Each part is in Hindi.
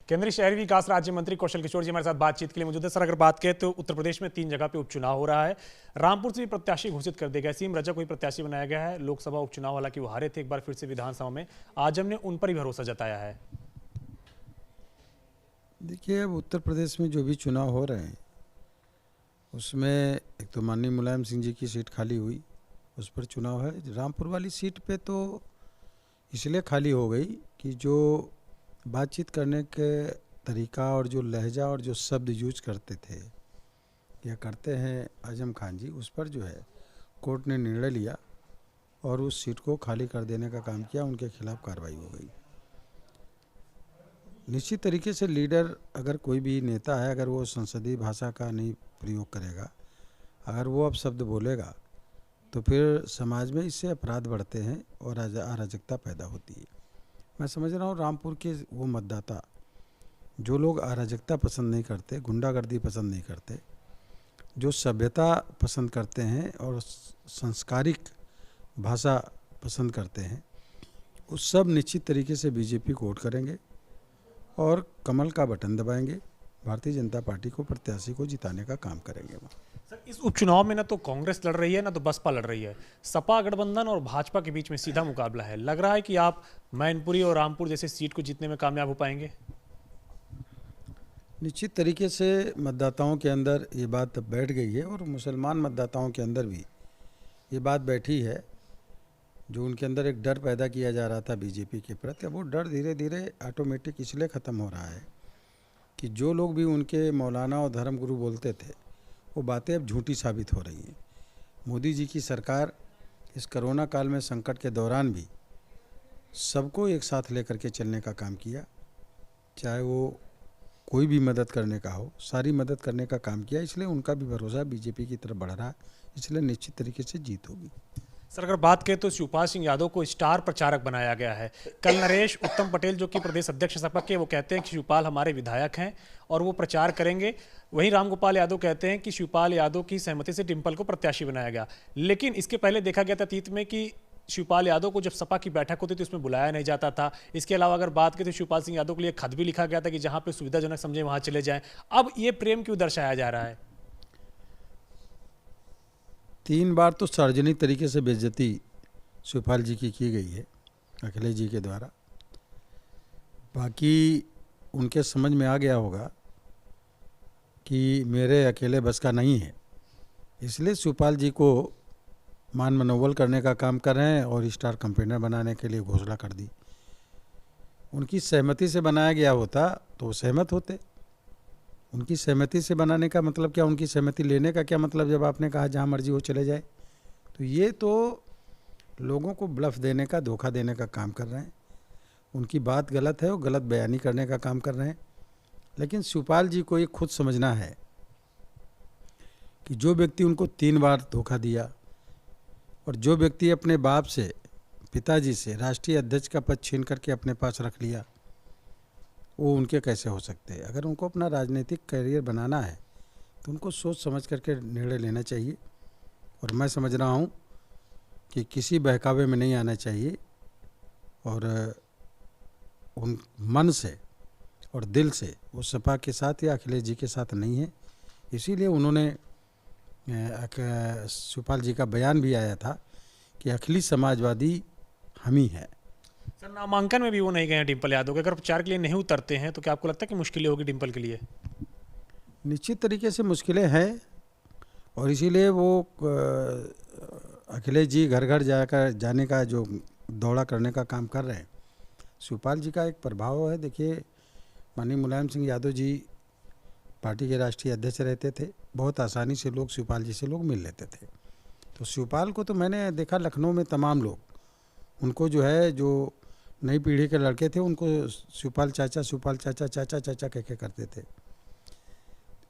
केंद्रीय शहरी विकास राज्य मंत्री कौशल किशोर जी हमारे साथ बातचीत के लिए मौजूद है। सर, अगर बात करें तो उत्तर प्रदेश में 3 जगह पे उपचुनाव हो रहा है। रामपुर से भी प्रत्याशी घोषित कर दिया गया, सीएम रजक को भी प्रत्याशी बनाया गया है। लोकसभा उपचुनाव हालांकि वो हारे थे, एक बार फिर से विधानसभा में आजम ने उन पर ही भरोसा जताया है। देखिए, अब उत्तर प्रदेश में जो भी चुनाव हो रहे हैं उसमें एक तो माननीय मुलायम सिंह जी की सीट खाली हुई, उस पर चुनाव है। रामपुर वाली सीट पे तो इसलिए खाली हो गई कि जो बातचीत करने के तरीका और जो लहजा और जो शब्द यूज करते थे या करते हैं आजम खान जी, उस पर जो है कोर्ट ने निर्णय लिया और उस सीट को खाली कर देने का काम किया। उनके खिलाफ कार्रवाई हो गई। निश्चित तरीके से लीडर, अगर कोई भी नेता है, अगर वो संसदीय भाषा का नहीं प्रयोग करेगा, अगर वो अब शब्द बोलेगा तो फिर समाज में इससे अपराध बढ़ते हैं और अराजकता पैदा होती है। मैं समझ रहा हूँ रामपुर के वो मतदाता जो लोग अराजकता पसंद नहीं करते, गुंडागर्दी पसंद नहीं करते, जो सभ्यता पसंद करते हैं और संस्कारिक भाषा पसंद करते हैं, उस सब निश्चित तरीके से बीजेपी को वोट करेंगे और कमल का बटन दबाएंगे। भारतीय जनता पार्टी को, प्रत्याशी को जिताने का काम करेंगे वो। सर, इस उपचुनाव में ना तो कांग्रेस लड़ रही है ना तो बसपा लड़ रही है। सपा गठबंधन और भाजपा के बीच में सीधा मुकाबला है। लग रहा है कि आप मैनपुरी और रामपुर जैसे सीट को जीतने में कामयाब हो पाएंगे। निश्चित तरीके से मतदाताओं के अंदर ये बात बैठ गई है और मुसलमान मतदाताओं के अंदर भी ये बात बैठी है। जो उनके अंदर एक डर पैदा किया जा रहा था बीजेपी के प्रति, अब वो डर धीरे धीरे ऑटोमेटिक इसलिए ख़त्म हो रहा है कि जो लोग भी उनके मौलाना और धर्मगुरु बोलते थे, वो बातें अब झूठी साबित हो रही हैं। मोदी जी की सरकार इस कोरोना काल में, संकट के दौरान भी सबको एक साथ लेकर के चलने का काम किया। चाहे वो कोई भी मदद करने का हो, सारी मदद करने का काम किया। इसलिए उनका भी भरोसा बीजेपी की तरफ बढ़ रहा है, इसलिए निश्चित तरीके से जीत होगी। सर, अगर बात करें तो शिवपाल सिंह यादव को स्टार प्रचारक बनाया गया है। कल नरेश उत्तम पटेल जो कि प्रदेश अध्यक्ष सपा के, वो कहते हैं कि शिवपाल हमारे विधायक हैं और वो प्रचार करेंगे। वहीं रामगोपाल यादव कहते हैं कि शिवपाल यादव की सहमति से डिम्पल को प्रत्याशी बनाया गया। लेकिन इसके पहले देखा गया था अतीत में कि शिवपाल यादव को जब सपा की बैठक होती थी उसमें बुलाया नहीं जाता था। इसके अलावा अगर बात करें तो शिवपाल सिंह यादव के लिए खत भी लिखा गया था कि जहां पे सुविधाजनक समझे वहां चले जाएं। अब ये प्रेम क्यों दर्शाया जा रहा है? 3 बार तो सार्वजनिक तरीके से बेइज्जती शिवपाल जी की गई है अखिलेश जी के द्वारा। बाकी उनके समझ में आ गया होगा कि मेरे अकेले बस का नहीं है, इसलिए शिवपाल जी को मान मनोबल करने का काम कर रहे हैं और स्टार कैंपेनर बनाने के लिए घोषणा कर दी। उनकी सहमति से बनाया गया होता तो वो सहमत होते। उनकी सहमति से बनाने का मतलब क्या, उनकी सहमति लेने का क्या मतलब, जब आपने कहा जहाँ मर्जी वो चले जाए? तो ये तो लोगों को ब्लफ देने का, धोखा देने का काम कर रहे हैं। उनकी बात गलत है, वो गलत बयानी करने का काम कर रहे हैं। लेकिन शिवपाल जी को ये खुद समझना है कि जो व्यक्ति उनको 3 बार धोखा दिया और जो व्यक्ति अपने बाप से, पिताजी से राष्ट्रीय अध्यक्ष का पद छीन करके अपने पास रख लिया, वो उनके कैसे हो सकते हैं? अगर उनको अपना राजनीतिक करियर बनाना है तो उनको सोच समझ करके निर्णय लेना चाहिए। और मैं समझ रहा हूँ कि किसी बहकावे में नहीं आना चाहिए और उन मन से और दिल से वो सपा के साथ या अखिलेश जी के साथ नहीं है। इसीलिए उन्होंने, शिवपाल जी का बयान भी आया था कि अखिली समाजवादी हम ही हैं। सर, नामांकन में भी वो नहीं गए हैं डिम्पल यादव के। अगर प्रचार के लिए नहीं उतरते हैं तो क्या आपको लगता है कि मुश्किलें होगी डिम्पल के लिए? निश्चित तरीके से मुश्किलें हैं और इसीलिए वो अखिलेश जी घर घर जाने का जो दौड़ा करने का काम कर रहे हैं। शिवपाल जी का एक प्रभाव है। देखिए, माननीय मुलायम सिंह यादव जी पार्टी के राष्ट्रीय अध्यक्ष रहते थे, बहुत आसानी से लोग शिवपाल जी से लोग मिल लेते थे। तो शिवपाल को तो मैंने देखा लखनऊ में तमाम लोग उनको जो है, जो नई पीढ़ी के लड़के थे, उनको शिवपाल चाचा, शिवपाल चाचा, चाचा चाचा कह के करते थे।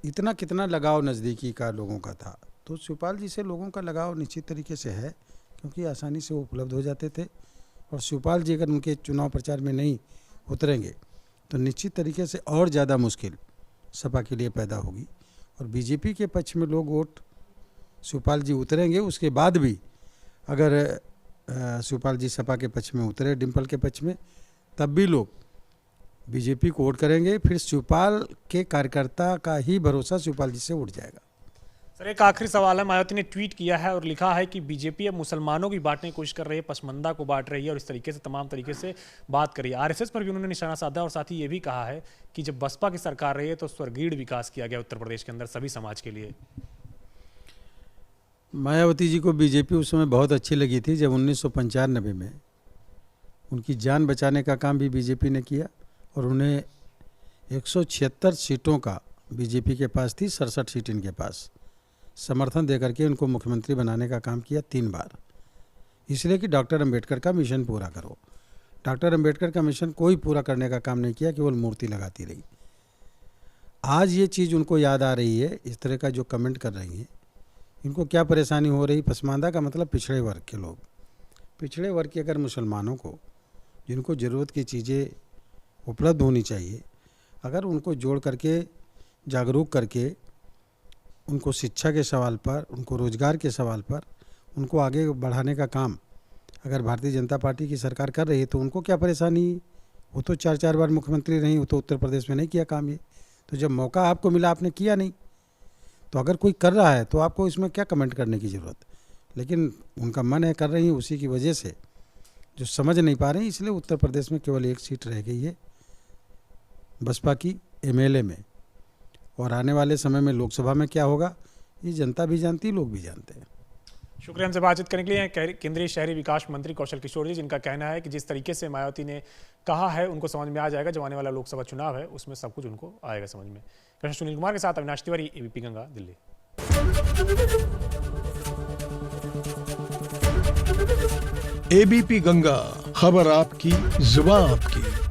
इतना कितना लगाव नज़दीकी का लोगों का था। तो शिवपाल जी से लोगों का लगाव निश्चित तरीके से है, क्योंकि आसानी से वो उपलब्ध हो जाते थे। और शिवपाल जी अगर उनके चुनाव प्रचार में नहीं उतरेंगे तो निश्चित तरीके से और ज़्यादा मुश्किल सपा के लिए पैदा होगी। और बीजेपी के पक्ष में लोग वोट शिवपाल जी उतरेंगे, उसके बाद भी अगर शिवपाल जी सपा के पक्ष में उतरे, डिम्पल के पक्ष में, तब भी लोग बीजेपी को वोट करेंगे, फिर शिवपाल के कार्यकर्ता का ही भरोसा शिवपाल जी से उठ जाएगा। सर एक आखिरी सवाल है, मायावती ने ट्वीट किया है और लिखा है कि बीजेपी अब मुसलमानों की बांटने की कोशिश कर रही है, पसमंदा को बांट रही है और इस तरीके से तमाम तरीके से बात करी है। आरएसएस पर भी उन्होंने निशाना साधा और साथ ही ये भी कहा है कि जब बसपा की सरकार रही है तो स्वर्गीय विकास किया गया उत्तर प्रदेश के अंदर सभी समाज के लिए। मायावती जी को बीजेपी उस समय बहुत अच्छी लगी थी जब 1995 में उनकी जान बचाने का काम भी बीजेपी ने किया और उन्हें 176 सीटों का बीजेपी के पास थी, 67 सीट इनके पास, समर्थन देकर के उनको मुख्यमंत्री बनाने का काम किया 3 बार, इसलिए कि डॉक्टर अंबेडकर का मिशन पूरा करो। डॉक्टर अंबेडकर का मिशन कोई पूरा करने का काम नहीं किया, केवल मूर्ति लगाती रही। आज ये चीज़ उनको याद आ रही है, इस तरह का जो कमेंट कर रही हैं, इनको क्या परेशानी हो रही। पसमानदा का मतलब पिछड़े वर्ग के लोग, पिछड़े वर्ग के अगर मुसलमानों को जिनको ज़रूरत की चीज़ें उपलब्ध होनी चाहिए, अगर उनको जोड़ करके जागरूक करके उनको शिक्षा के सवाल पर, उनको रोज़गार के सवाल पर, उनको आगे बढ़ाने का काम अगर भारतीय जनता पार्टी की सरकार कर रही है तो उनको क्या परेशानी है। वो तो 4 बार मुख्यमंत्री रही, वो तो उत्तर प्रदेश में नहीं किया काम ये। तो जब मौका आपको मिला आपने किया नहीं, तो अगर कोई कर रहा है तो आपको इसमें क्या कमेंट करने की ज़रूरत। लेकिन उनका मन है, कर रही है, उसी की वजह से जो समझ नहीं पा रहे हैं, इसलिए उत्तर प्रदेश में केवल 1 सीट रह गई है बसपा की एमएलए में। और आने वाले समय में लोकसभा में क्या होगा ये जनता भी जानती, लोग भी जानते हैं। शुक्रिया हमसे बातचीत करने के लिए केंद्रीय शहरी विकास मंत्री कौशल किशोर जी, जिनका कहना है कि जिस तरीके से मायावती ने कहा है उनको समझ में आ जाएगा, जब आने वाला लोकसभा चुनाव है उसमें सब कुछ उनको आएगा समझ में। कृष्ण सुनील कुमार के साथ अविनाश तिवारी, एबीपी गंगा, दिल्ली। एबीपी गंगा, खबर आपकी, जुबान आपकी।